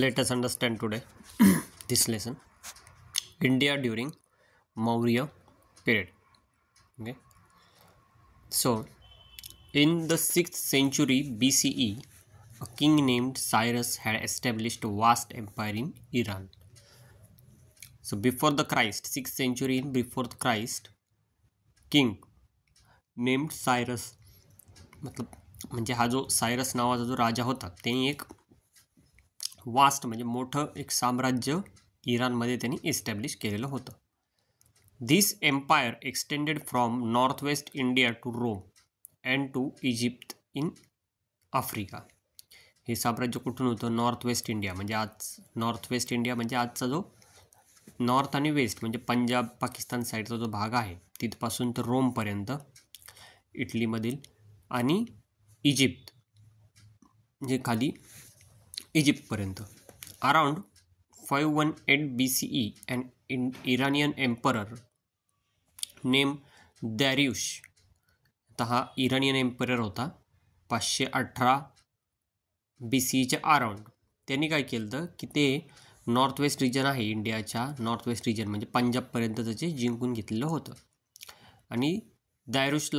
Let us understand today this lesson India during Maurya period. Okay, so in the 6th century BCE, a king named Cyrus had established a vast empire in Iran. So before the Christ, 6th century before the Christ, king named Cyrus मतलब म्हणजे हा जो सायरस नावाचा जो राजा होता त्यांनी एक vast म्हणजे मोठं एक साम्राज्य इराणमध्ये त्यांनी इस्टॅब्लिश केलेलं होतं. This empire extended from north west India to Rome and to Egypt in Africa. हे साम्राज्य कुठून होतं? नॉर्थ वेस्ट इंडिया म्हणजे आज नॉर्थ वेस्ट इंडिया म्हणजे आजचा जो नॉर्थ आणि वेस्ट म्हणजे पंजाब पाकिस्तान साईडचा जो भाग आहे तिथपासून तर रोमपर्यंत, इटलीमधील आणि इजिप्त म्हणजे खाली इजिप्तपर्यंत. Around 518 BCE and Iranian emperor named Darius. तर हा इराणियन एम्परर होता 518 BCEच्या अराउंड. त्यांनी काय केलं तर की ते नॉर्थ वेस्ट रिजन आहे इंडियाच्या नॉर्थ वेस्ट रिजन म्हणजे पंजाबपर्यंत त्याचे जिंकून घेतलेलं होतं. आणि Darius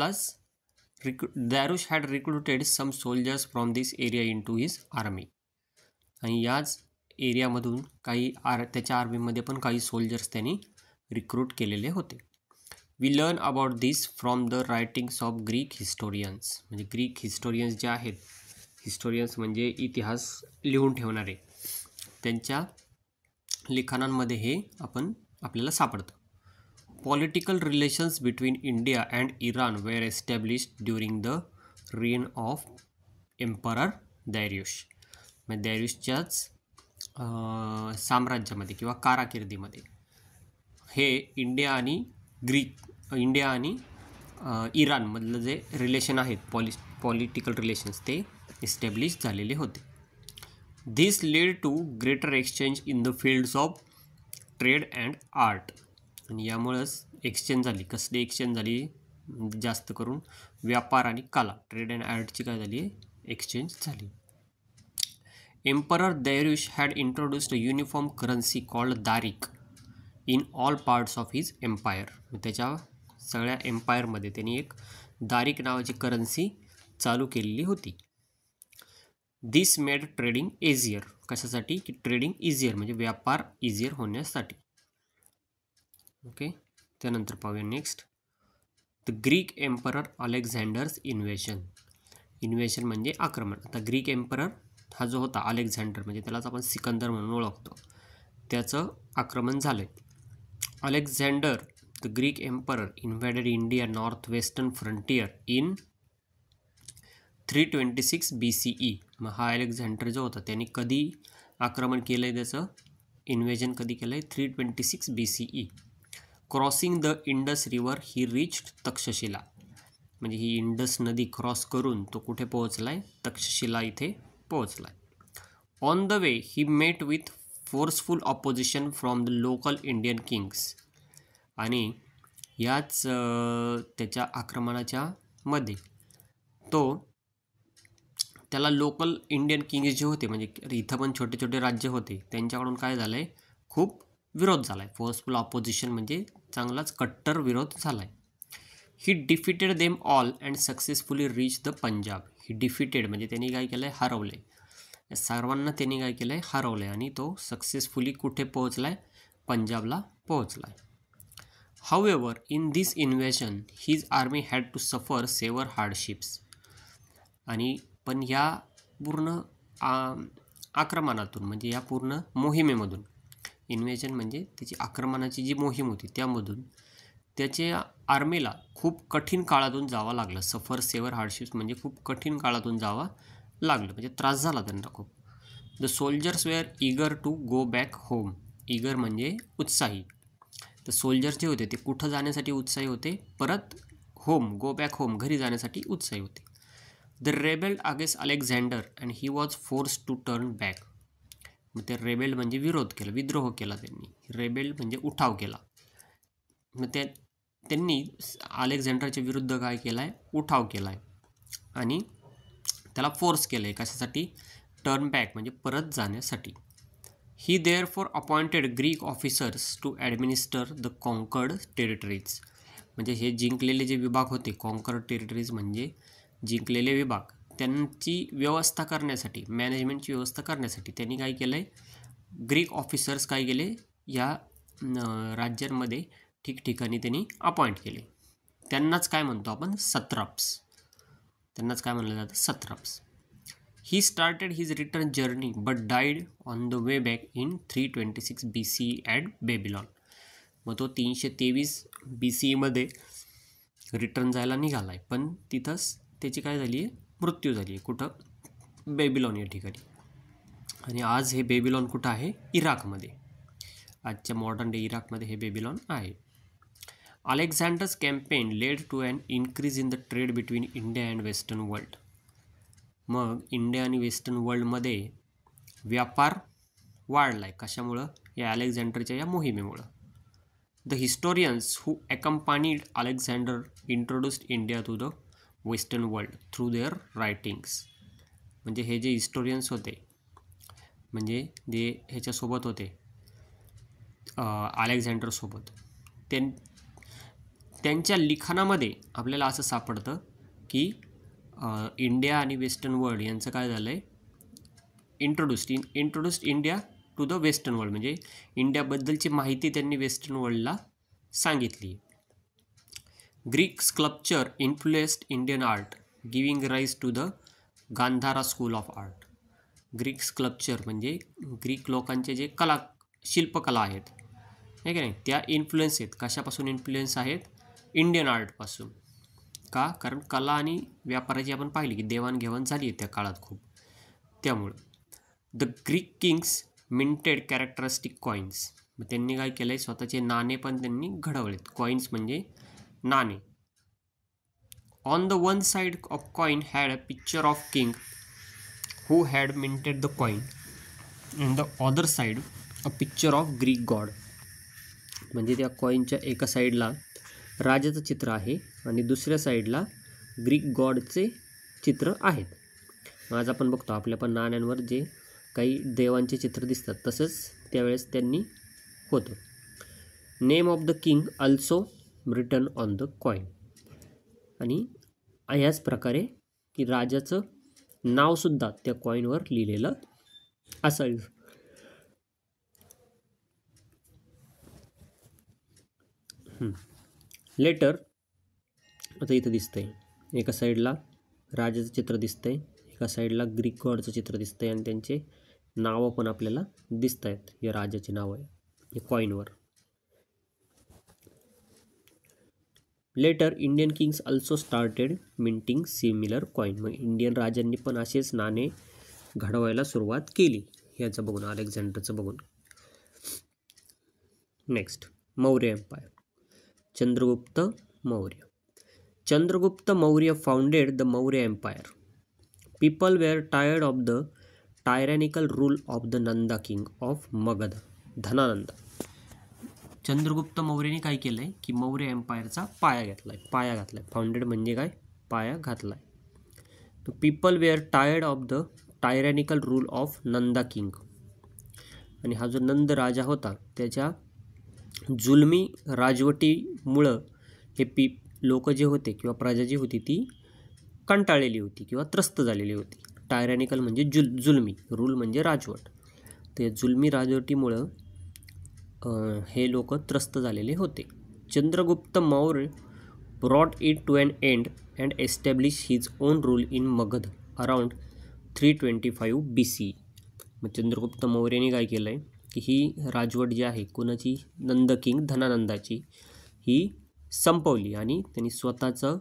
had recruited some soldiers from this area into his army. आणि याच एरियामधून काही त्याच्या आर्मीमध्ये पण काही सोल्जर्स त्यांनी रिक्रूट केलेले होते. We learn about this from the writings of Greek historians. म्हणजे ग्रीक हिस्टोरियन्स जे आहेत, हिस्टोरियन्स म्हणजे इतिहास लिहून ठेवणारे, त्यांच्या लिखाणांमध्ये हे आपल्याला सापडतं. Political relations between India and Iran were established during the reign of emperor Darius. म्हणजे दॅरियुशच्याच साम्राज्यामध्ये किंवा कारकिर्दीमध्ये हे इंडिया आणि इराणमधलं जे रिलेशन आहेत पॉलिटिकल रिलेशन्स ते इस्टॅब्लिश झालेले होते. This lead to greater exchange in the fields of trade and art. आणि यामुळंच एक्सचेंज झाली. कसली एक्सचेंज झाली? जास्त करून व्यापार आणि कला, ट्रेड अँड आर्टची काय झाली? एक्सचेंज झाली. Emperor Darius had introduced a uniform currency called daric in all parts of his empire. त्याच्या सगळ्या एम्पायरमध्ये त्यांनी एक दारिक नावाची करन्सी चालू केलेली होती. दिस मेड ट्रेडिंग इझियर. कशासाठी? की ट्रेडिंग इझियर म्हणजे व्यापार इझियर होण्यासाठी. ओके, त्यानंतर पाहूया next the Greek emperor Alexander's invasion. Invasion म्हणजे आक्रमण. आता ग्रीक एम्परर हा जो होता अलेक्झांडर म्हणजे त्यालाच आपण सिकंदर म्हणून ओळखतो, त्याचं आक्रमण झालं. Alexander the Greek emperor invaded India north western frontier in 326 BCE. मग हा अलेक्झांडर जो होता त्यांनी कधी आक्रमण केलं आहे? त्याचं इन्व्हेजन कधी केलं आहे? 326 BCE. Crossing the Indus river he reached Takshashila. म्हणजे ही इंडस नदी क्रॉस करून तो कुठे पोहोचला आहे? तक्षशिला इथे पोहोचला आहे. On the way he mate with forceful opposition from the local Indian Kings. आणि याच त्याच्या आक्रमणाच्या मध्ये त्याला लोकल इंडियन किंग्स जे होते म्हणजे इथं पण छोटे छोटे राज्य होते त्यांच्याकडून काय झालं आहे? खूप विरोध झाला आहे. फोर्सफुल ऑपोजिशन म्हणजे चांगलाच कट्टर विरोध झाला आहे. He defeated them all and successfully reach the Punjab. He defeated म्हणजे त्यांनी काय केलं आहे? हरवलं आहे. या सर्वांना त्यांनी काय केलं आहे? हरवलं आहे. आणि तो सक्सेसफुली कुठे पोहोचला आहे? पंजाबला पोहोचला आहे. However in this invasion his army had to suffer severe hardships. आणि पण या पूर्ण आक्रमणातून म्हणजे या पूर्ण मोहिमेमधून, इन्व्हेजन म्हणजे त्याची आक्रमणाची जी मोहीम होती त्यामधून त्याच्या आर्मीला खूप कठीण काळातून जावं लागलं. सफर सेव्हर हार्डशिप्स म्हणजे खूप कठीण काळातून जावं लागलं म्हणजे त्रास झाला त्यांना खूप. The soldiers were eager to go back home. Eager म्हणजे उत्साही. तर सोल्जर्स जे होते ते कुठं जाण्यासाठी उत्साही होते? परत होम, गो बॅक होम, घरी जाण्यासाठी उत्साही होते. They rebelled against Alexander and he was force to turn back. मग ते रेबेल्ड म्हणजे विरोध केला, विद्रोह केला त्यांनी. रेबेल्ड म्हणजे उठाव केला. मग त्यांनी अलेक्झांडरच्या विरुद्ध काय केला आहे? उठाव केला आहे आणि त्याला फोर्स केलं आहे. कशासाठी? टर्न बॅक म्हणजे परत जाण्यासाठी. He therefore appointed Greek officers to administer the conquered territories. म्हणजे हे जिंकलेले जे विभाग होते, कॉन्कर्ड टेरिटरीज म्हणजे जिंकलेले विभाग, त्यांची व्यवस्था करण्यासाठी, मॅनेजमेंटची व्यवस्था करण्यासाठी त्यांनी काय केलं आहे, ग्रीक ऑफिसर्स काय केले, या राज्यांमध्ये ठिकठिकाणी त्यांनी अपॉइंट केले. त्यांनाच काय म्हणतो आपण, सत्राप्स. त्यांनाच काय म्हणलं जातं, satraps. He started his return journey but died on the way back in 326 BCE at Babylon. मग तो 323 BCEमध्ये रिटर्न जायला निघाला आहे, पण तिथंच त्याची काय झाली आहे, मृत्यू झाली आहे. कुठं, बेबिलॉन या ठिकाणी. आणि आज हे बेबिलॉन कुठं आहे, इराकमध्ये. आजच्या मॉडर्न डे इराकमध्ये हे बेबिलॉन आहे. Alexander's campaign led to an increase in the trade between India and western world. मग इंडिया आणि वेस्टर्न वर्ल्डमध्ये व्यापार वाढला आहे. कशामुळं, या अलेक्झांडरच्या या मोहिमेमुळं. The historians who accompanied Alexander introduced India to the western world through their writings. म्हणजे हे जे हिस्टोरियन्स होते, म्हणजे जे ह्याच्यासोबत होते, अलेक्झांडरसोबत, त्यांच्या लिखाणामध्ये आपल्याला असं सापडतं की इंडिया आणि वेस्टर्न वर्ल्ड यांचं काय झालं आहे, introduced India to the western world. म्हणजे इंडियाबद्दलची माहिती त्यांनी वेस्टर्न वर्ल्डला सांगितली. Greek sculpture influenced Indian art giving rise to the Gandhara school of art. Greek sculpture म्हणजे ग्रीक लोकांचे जे शिल्पकला आहेत, हे की नाही, त्या इन्फ्लुएन्स आहेत. कशापासून इन्फ्लुएन्स आहेत, इंडियन आर्टपासून. का, कारण कला आणि व्यापाराची आपण पाहिली की देवाणघेवाण झाली आहे त्या काळात खूप, त्यामुळं. The Greek Kings minted characteristic coins. मग त्यांनी काय केलं आहे, स्वतःचे नाणे पण त्यांनी घडवलेत. कॉईन्स म्हणजे नाणे. On the one side of coin had a picture of king who had minted the coin and the other side a picture of Greek God. म्हणजे त्या कॉईनच्या एका साईडला राजाचं चित्र आहे आणि दुसऱ्या साईडला ग्रीक गॉडचे चित्र आहेत. आज आपण बघतो आपल्या पण नाण्यांवर जे काही देवांचे चित्र दिसतात, तसंच त्यावेळेस त्यांनी होतं. Name of the king also written on the coin. आणि ह्याच प्रकारे की राजाचं नावसुद्धा त्या कॉईनवर लिहिलेलं असायचं. लेटर आता इथं दिसतंय, एका साईडला राजाचं चित्र दिसतंय, एका साईडला ग्रीक गॉडचं चित्र दिसतंय आणि त्यांचे नावं पण आपल्याला दिसत आहेत. या राजाची नावं आहे या कॉईनवर. Later Indian kings also started minting similar coin. मग इंडियन राजांनी पण असेच नाणे घडवायला सुरुवात केली, ह्याचं बघून, अलेक्झांडरचं बघून. Next, Maurya empire. Chandragupta Maurya. Chandragupta Maurya founded the Maurya empire. People were tired of the tyrannical rule of the Nanda king of Magadha, Dhanananda. चंद्रगुप्त मौर्याने काय केलं आहे की मौर्य एम्पायरचा पाया घातला आहे. फाउंडेड म्हणजे काय, पाया घातला आहे. तो people were tired of the tyrannical rule of Nanda king. आणि हा जो नंद राजा होता त्याच्या जुलमी राजवटीमुळं हे लोक जे होते किंवा प्रजा जी होती ती कंटाळलेली होती किंवा त्रस्त झालेली होती. टायरॅनिकल म्हणजे जुलमी, रूल म्हणजे राजवट. तर जुलमी राजवटीमुळं हे लोक त्रस्त झालेले होते. Chandragupta Maurya brought it to an end and establish his own rule in Magadh around 325 BCE. मग चंद्रगुप्त मौर्याने काय केलं आहे की ही राजवट जी आहे कोणाची, नंद किंग धनानंदाची, ही संपवली आणि त्यांनी स्वतःचं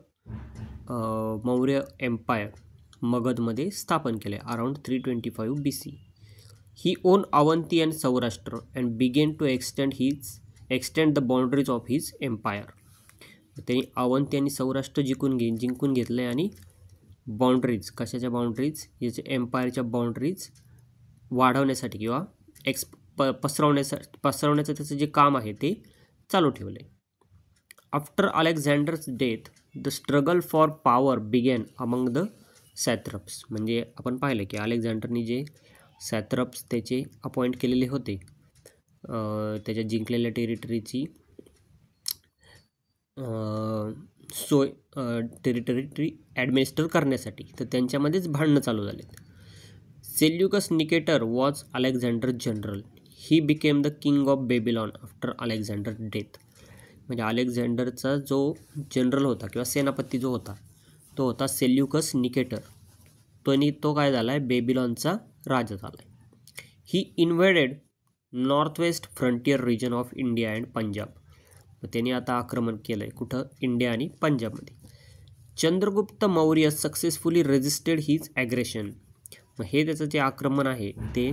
मौर्य एम्पायर मगधमध्ये स्थापन केले around 325 BCE. He own Avanti and Saurashtra and began to extend the boundaries of his empire. त्यांनी अवंती आणि सौराष्ट्र जिंकून घेतलं आहे आणि बाउंड्रीज, कशाच्या बाउंड्रीज, याचे एम्पायरच्या बाउंड्रीज वाढवण्यासाठी किंवा पसरवण्याचं त्याचं जे काम आहे ते चालू ठेवलं आहे. After Alexander's death the struggle for power began among the satraps. म्हणजे आपण पाहिलं की अलेक्झांडरनी जे सॅत्रप्स त्याचे अपॉइंट केलेले होते त्याच्या जिंकलेल्या टेरिटरीची टेरिटरी ॲडमिनिस्टर करण्यासाठी. तर त्यांच्यामध्येच भांडणं चालू झालेत. Seleucus Nicator was Alexander general. He became the king of Babylon after Alexander death. म्हणजे अलेक्झांडरचा जो जनरल होता किंवा सेनापती जो होता तो होता सेल्युकस निकेटर. तो काय झाला आहे, बेबीलॉनचा राजा झाला आहे. He invaded north west frontier region of India and Punjab. त्यांनी आता आक्रमण केलं आहे कुठं, इंडिया आणि पंजाबमध्ये. Chandragupta Maurya successfully resisted his aggression. मग हे त्याचं जे आक्रमण आहे ते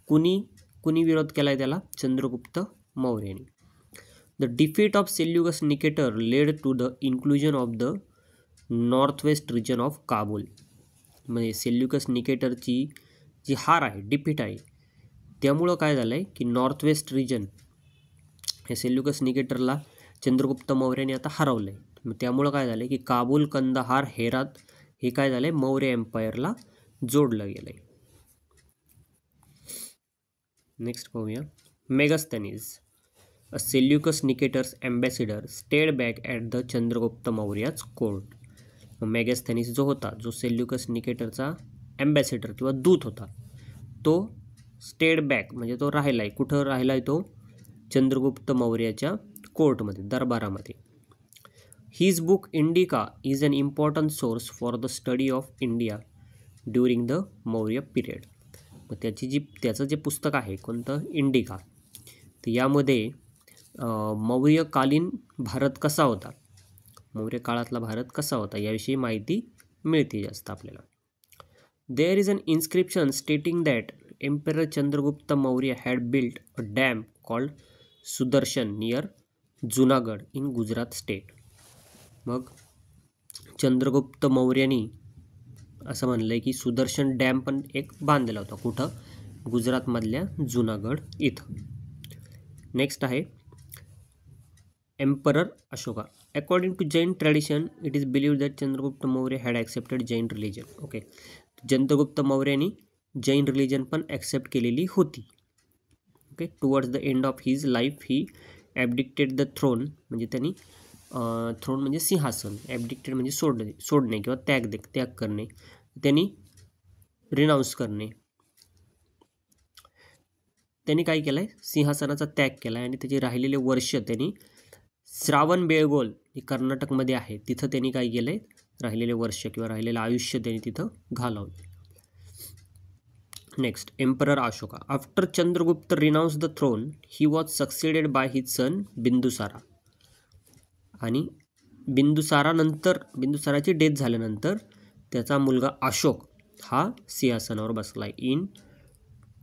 कुणी विरोध केला आहे त्याला, चंद्रगुप्त मौर्याने. The defeat of Seleucus Nicator led to the inclusion of the north west region of Kabul. म्हणजे सेल्युकस निकेटरची जी हार आहे, डिफीट आहे, त्यामुळं काय झालं आहे की नॉर्थ वेस्ट रिजन हे सेल्युकस निकेटरला चंद्रगुप्त मौर्याने आता हरवलं आहे. मग त्यामुळं काय झालं आहे की काबूल, कंदहार, हेरात हे काय झालं आहे, मौर्य एम्पायरला जोडलं गेलं आहे. नेक्स्ट पाहूया. Megasthenes, a Seleucus Nicator's ambassador, stayed back at the Chandragupta Maurya's court. Megasthenes जो होता, जो सेल्युकस निकेटरचा ॲम्बॅसिडर किंवा दूत होता, तो स्टेड बॅक म्हणजे तो राहिला आहे. कुठं राहिला आहे तो, चंद्रगुप्त मौर्याच्या कोर्टमध्ये, दरबारामध्ये. His book Indica is an important source for the study of India during the Maurya period. मग त्याचं जे पुस्तक आहे कोणतं, इंडिका, तर यामध्ये मौर्यकालीन भारत कसा होता, मौर्य काळातला भारत कसा होता याविषयी माहिती मिळते जास्त आपल्याला. There is an inscription stating that emperor Chandragupta Maurya had built a dam called Sudarshan near Junagadh in Gujarat state. मग चंद्रगुप्त मौर्यानी असं म्हणलं आहे की सुदर्शन डॅम पण एक बांधलेला होता. कुठं, गुजरातमधल्या जुनागड इथं. नेक्स्ट आहे emperor Ashoka. According to Jain tradition it is believed that Chandragupta Maurya had accepted Jain religion. Okay, Chandragupta मौर्यानी जैन रिलिजन पण ॲक्सेप्ट केलेली होती. Okay, towards the end of his life he abdicated the throne. म्हणजे त्यांनी थ्रोन म्हणजे सिंहासन, ॲबडिक्टेड म्हणजे सोडणे किंवा त्याग करणे, त्यांनी रिनाऊन्स करणे. त्यांनी काय केलं आहे, सिंहासनाचा त्याग केला आहे आणि त्याचे राहिलेले वर्ष त्यांनी श्रावण बेळगोल हे कर्नाटकमध्ये आहे तिथं त्यांनी काय केलं आहे, राहिलेले वर्ष किंवा राहिलेलं आयुष्य त्यांनी तिथं घालवलं. Next, emperor Ashoka. After Chandragupta renounce the throne he was succeeded by his son Bindusara. आणि बिंदुसाराची डेथ झाल्यानंतर त्याचा मुलगा अशोक हा सिंहासनावर बसला आहे इन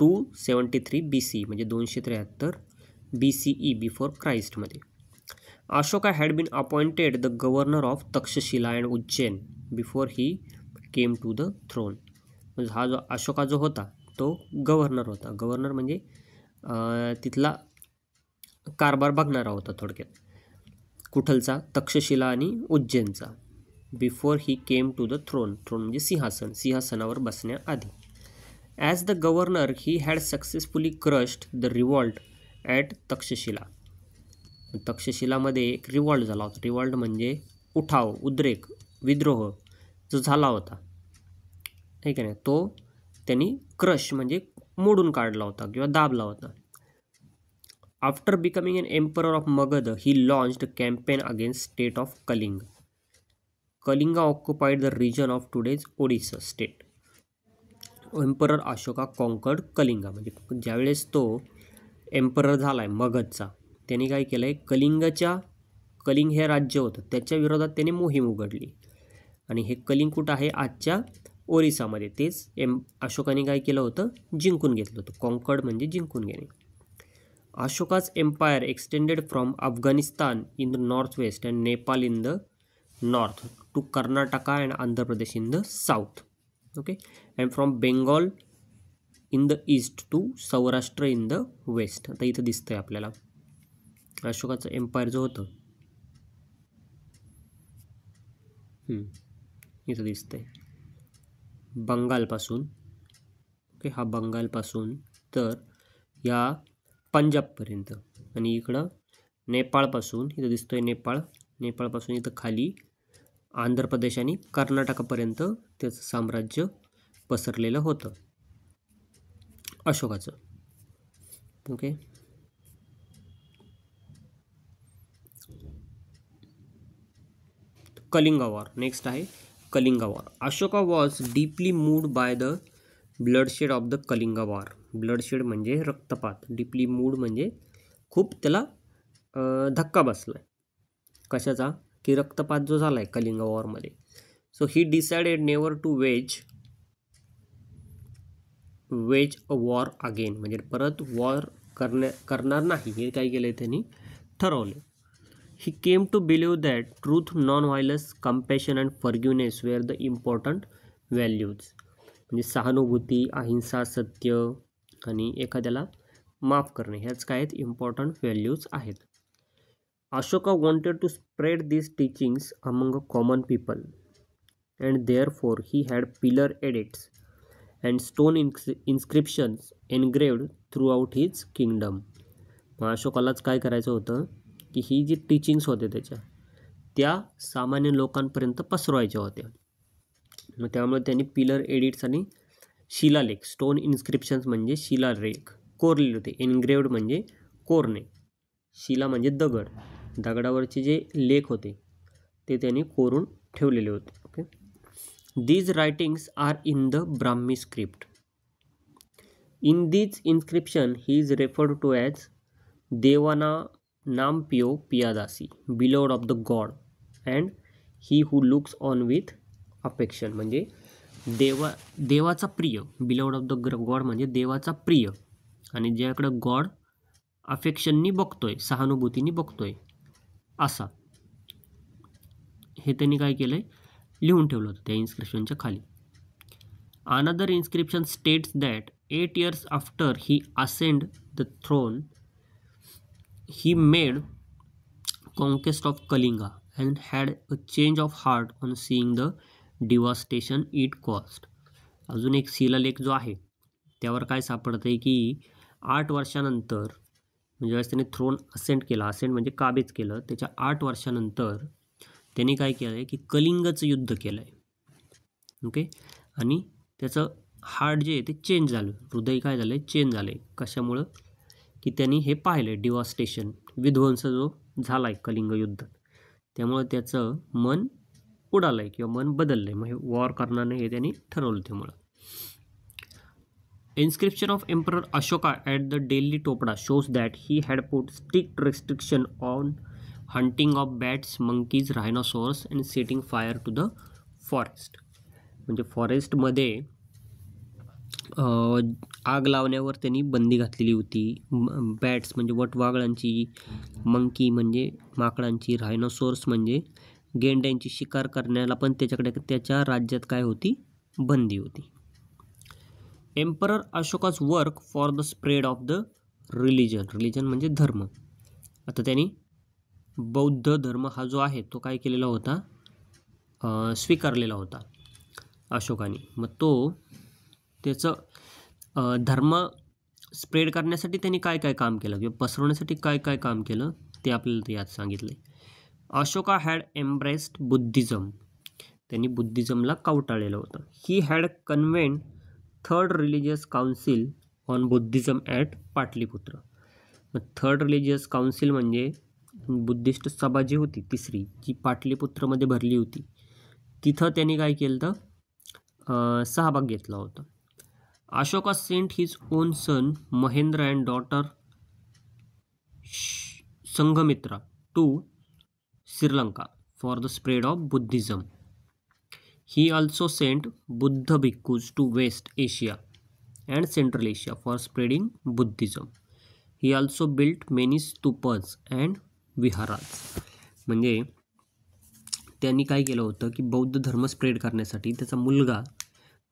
273 BC म्हणजे 273 BCE बिफोर क्राइस्टमध्ये. Ashoka had been appointed the governor of Takshashila and Ujjain before he came to the throne. म्हणजे हा जो अशोका जो होता तो गव्हर्नर होता. गव्हर्नर म्हणजे तिथला कारभार बघणारा होता थोडक्यात. कुठलचा, तक्षशिला आणि उज्जैनचा. Before he came to the throne. Throne म्हणजे सिंहासनावर बसण्याआधी. As the governor he had successfully crushed the revolt at Takshashila. तक्षशिलामध्ये एक रिवॉल्ट झाला होता. रिवॉल्ट म्हणजे उठाव, उद्रेक, विद्रोह जो झाला होता, ठीक आहे ना, तो त्यांनी क्रश म्हणजे मोडून काढला होता किंवा दाबला होता. After becoming an emperor of Magadh he launched campaign against state of Kalinga. Kalinga occupied the region of today's Odisha state. Emperor Ashoka conquered Kalinga. म्हणजे ज्यावेळेस तो एम्परर झाला आहे मगधचा, त्यांनी काय केलं आहे, कलिंग हे राज्य होतं त्याच्या विरोधात त्याने मोहीम उघडली. आणि हे कलिंग कुठं आहे, आजच्या ओरिसामध्ये. तेच अशोकाने काय केलं होतं, जिंकून घेतलं होतं. कॉन्कर्ड म्हणजे जिंकून घेणे. अशोका's empire extended from Afghanistan in the northwest and Nepal in the north to Karnataka and Andhra Pradesh in the south. Okay, and from Bengal in the east to Saurashtra in the west. आता इथं दिसतंय आपल्याला अशोकाचं empire जो होतं, इथं दिसतंय बंगालपासून okay, हा बंगालपासून तर या पंजाबपर्यंत, आणि इकडं नेपाळपासून, इथं दिसतोय नेपाळ, नेपाळपासून इथं खाली आंध्र प्रदेश आणि कर्नाटकापर्यंत त्याचं साम्राज्य पसरलेलं होतं अशोकाचं. ओके, कलिंगा वॉर नेक्स्ट आहे. Kalinga war. Ashoka was deeply moved by the bloodshed of the Kalinga war. Bloodshed म्हणजे रक्तपात, डीपली मूड म्हणजे खूप त्याला धक्का बसला आहे. कशाचा? की रक्तपात जो झाला आहे कलिंगा वॉरमध्ये. So he decided never to wage a war again, म्हणजे परत वॉर करणार नाही हे काय केलं त्यांनी ठरवलं. He came to believe that truth, non violence, compassion and forgiveness were the important values. म्हणजे सहानुभूती, अहिंसा, सत्य आणि एखाद्याला माफ करणे ह्याच काय आहेत इम्पॉर्टंट व्हॅल्यूज आहेत. Ashoka wanted to spread these teachings among common people, and therefore he had pillar edicts and stone inscriptions engraved throughout his kingdom. मग अशोकालाच काय करायचं होतं की ही जी टीचिंग्स होते त्या सामान्य लोकांपर्यंत पसरवायच्या होत्या. मग त्यामुळे त्यांनी पिलर एडिट्स आणि शिलालेख, स्टोन इन्स्क्रिप्शन्स म्हणजे शिलालेख कोरलेले होते. एनग्रेव्ड म्हणजे कोरणे, शिला म्हणजे दगड, दगडावरचे जे लेख होते ते त्यांनी कोरून ठेवलेले होते. Okay, these writings are in the Brahmi script. In these inscription he is referred to as Devanampiyo Piyadasi, beloved of the god and he who looks on with affection. म्हणजे देवाचा प्रिय, बिलोड ऑफ द गॉड म्हणजे देवाचा प्रिय, आणि ज्याकडं गॉड अफेक्शननी बघतोय, सहानुभूतीने बघतोय असा. हे त्यांनी काय केलंय लिहून ठेवलं होतं त्या इन्स्क्रिप्शनच्या खाली. Another inscription states that 8 years after he ascend the throne he made conquest of Kalinga and had a change of heart on seeing the devastation it cost. अजून एक शिलालेख जो आहे त्यावर काय सापडतं आहे की 8 वर्षानंतर, म्हणजे ज्यावेळेस त्यांनी थ्रोन असेंड केला, असेंड म्हणजे काबीज केलं, त्याच्या 8 वर्षानंतर त्यांनी काय केलं आहे की कलिंगचं युद्ध केलं आहे. ओके, आणि त्याचं हार्ट जे आहे ते चेंज झालं, हृदय काय झालं आहे चेंज झालं आहे. कशामुळं? की त्यांनी हे पाहिलं आहे डिवास्टेशन, विध्वंस जो झाला आहे कलिंग युद्ध, त्यामुळं त्याचं मन उडालं आहे किंवा मन बदललं आहे. मग हे वॉर करणार नाही हे त्यांनी ठरवलं. त्यामुळं inscription of Emperor Ashoka at the Delhi Topda shows that he had put strict restriction on hunting of bats, monkeys, rhinoceros and setting fire to the forest. म्हणजे फॉरेस्टमध्ये आग लावण्यावर त्यांनी बंदी घातलेली होती. बॅट्स म्हणजे वटवागळांची, मंकी म्हणजे माकडांची, रायनोसोर्स म्हणजे गेंड्यांची शिकार करण्याला पण त्याच्याकडे त्याच्या राज्यात काय होती बंदी होती. Emperor Ashoka's work for the spread of the religion. Religion म्हणजे धर्म. आता त्यांनी बौद्ध धर्म हा जो आहे तो काय केलेला होता स्वीकारलेला होता अशोकाने. मग तो त्याचं धर्म स्प्रेड करण्यासाठी त्यांनी काय काय काम केलं किंवा पसरवण्यासाठी काय काय काम केलं ते आपल्याला यात सांगितलं आहे. Ashoka had embraced Buddhism. त्यांनी बुद्धिझमला कवटाळलेलं होतं. He had convened third religious council on Buddhism at Pataliputra. मग थर्ड रिलिजियस काउन्सिल म्हणजे बुद्धिस्ट सभा जी होती तिसरी, जी पाटलीपुत्रमध्ये भरली होती, तिथं त्यांनी काय केलं तर सहभाग घेतला होता. Ashoka sent his own son Mahendra and daughter Sanghamitra to Sri Lanka for the spread of Buddhism. He also sent Buddha bhikkhus to West Asia and Central Asia for spreading Buddhism. He also built many stupas and viharas. म्हणजे त्यांनी काय केलं होतं की बौद्ध धर्म spread करण्यासाठी त्याचा मुलगा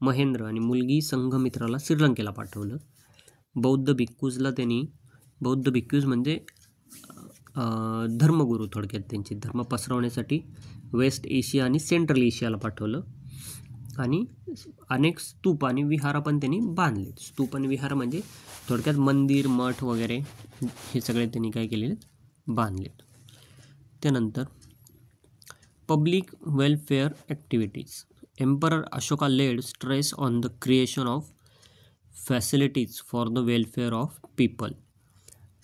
महेंद्र आणि मुलगी संघमित्राला श्रीलंकेला पाठवलं. बौद्ध भिक्खूज म्हणजे धर्मगुरू थोडक्यात, त्यांचे धर्म पसरवण्यासाठी वेस्ट एशिया आणि सेंट्रल एशियाला पाठवलं. आणि अनेक स्तूप आणि विहार पण त्यांनी बांधले. स्तूप आणि विहार म्हणजे थोडक्यात मंदिर, मठ वगैरे हे सगळे त्यांनी काय केलेले, बांधलेत. त्यानंतर public welfare activities. Emperor Ashoka laid stress on the creation of facilities for the welfare of people.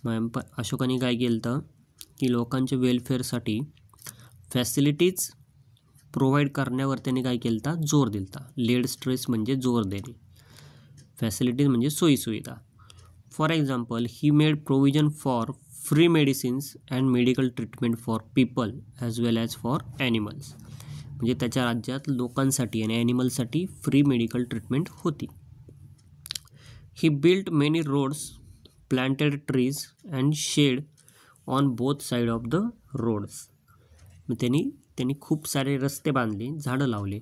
मग अशोकाने काय केलं तर की लोकांच्या वेलफेअरसाठी फॅसिलिटीज प्रोव्हाइड करण्यावर त्यांनी काय केलं तर जोर दिलता. लेड स्ट्रेस म्हणजे जोर देणे, फॅसिलिटीज म्हणजे सोयीसुविधा. For example, he made provision for free medicines and medical treatment for people as well as for animals. म्हणजे त्याच्या राज्यात लोकांसाठी आणि ॲनिमल्ससाठी फ्री मेडिकल ट्रीटमेंट होती. He built many roads, planted trees and shade on both side of the roads. मग त्यांनी खूप सारे रस्ते बांधले, झाडं लावले.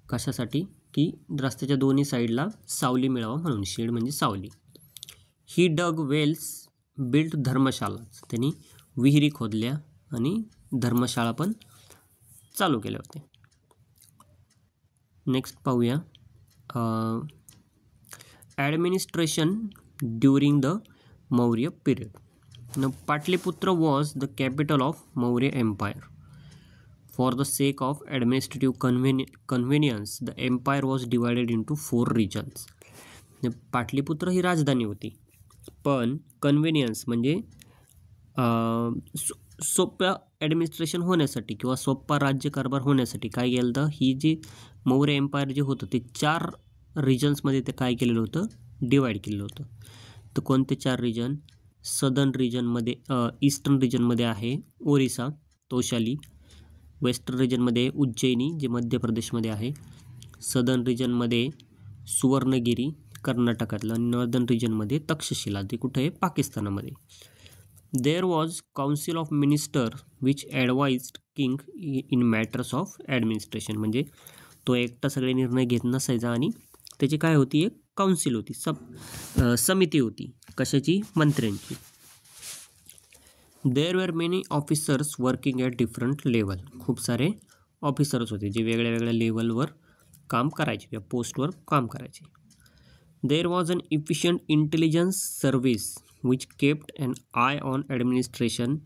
कशासाठी की रस्त्याच्या दोन्ही साईडला सावली मिळावं म्हणून. शेड म्हणजे सावली. ही डग वेल्स, बिल्ट धर्मशाळा. त्यांनी विहिरी खोदल्या आणि धर्मशाळा पण चालू केले होते. नेक्स्ट पाहूया administration during the Maurya period. Now, Patliputra was the capital of Maurya Empire. For the sake of administrative convenience, the empire was divided into 4 regions. Pataliputra ही राजधानी होती, पण कन्व्हिनियन्स म्हणजे सोप्या ॲडमिनिस्ट्रेशन होण्यासाठी किंवा सोपा राज्यकारभार होण्यासाठी काय केलं तर ही जी मौर्य एम्पायर जे होतं ते 4 रिजन्समध्ये ते काय केलेलं होतं, डिवाईड केलेलं होतं. तर कोणते 4 रिजन? सदर्न रिजनमध्ये ईस्टर्न रिजनमध्ये आहे ओरिसा, तोशाली. वेस्टर्न रिजनमध्ये उज्जैनी जे मध्य प्रदेशमध्ये आहे. सदर्न रिजनमध्ये सुवर्णगिरी कर्नाटकातलं. आणि नॉर्दर्न रिजनमध्ये तक्षशिला ते कुठे आहे, पाकिस्तानामध्ये. There was council of minister which advised king in matters of administration. म्हणजे तो एकटा सगळे निर्णय घेत नसायचा आणि त्याची काय होती, एक काउन्सिल होती, समिती होती. कशाची? मंत्र्यांची. There were many officers working at different level. खूप सारे ऑफिसर्स होते जे वेगळ्या वेगळ्या लेवलवर काम करायचे किंवा पोस्टवर काम करायचे. There was an efficient intelligence service which kept an eye on administration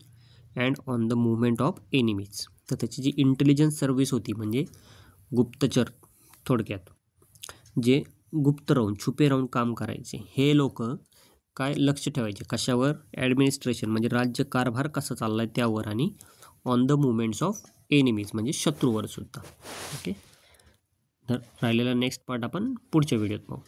and on the movement of enemies. तर त्याची जी इंटेलिजन्स सर्व्हिस होती म्हणजे गुप्तचर, थोडक्यात जे गुप्त राहून छुपे राहून काम करायचे, हे लोक काय लक्ष ठेवायचे कशावर? ॲडमिनिस्ट्रेशन म्हणजे राज्यकारभार कसा चालला आहे त्यावर, आणि on the movements of enemies म्हणजे शत्रूवर सुद्धा. ओके, तर राहिलेला नेक्स्ट पार्ट आपण पुढच्या व्हिडिओत पाहू.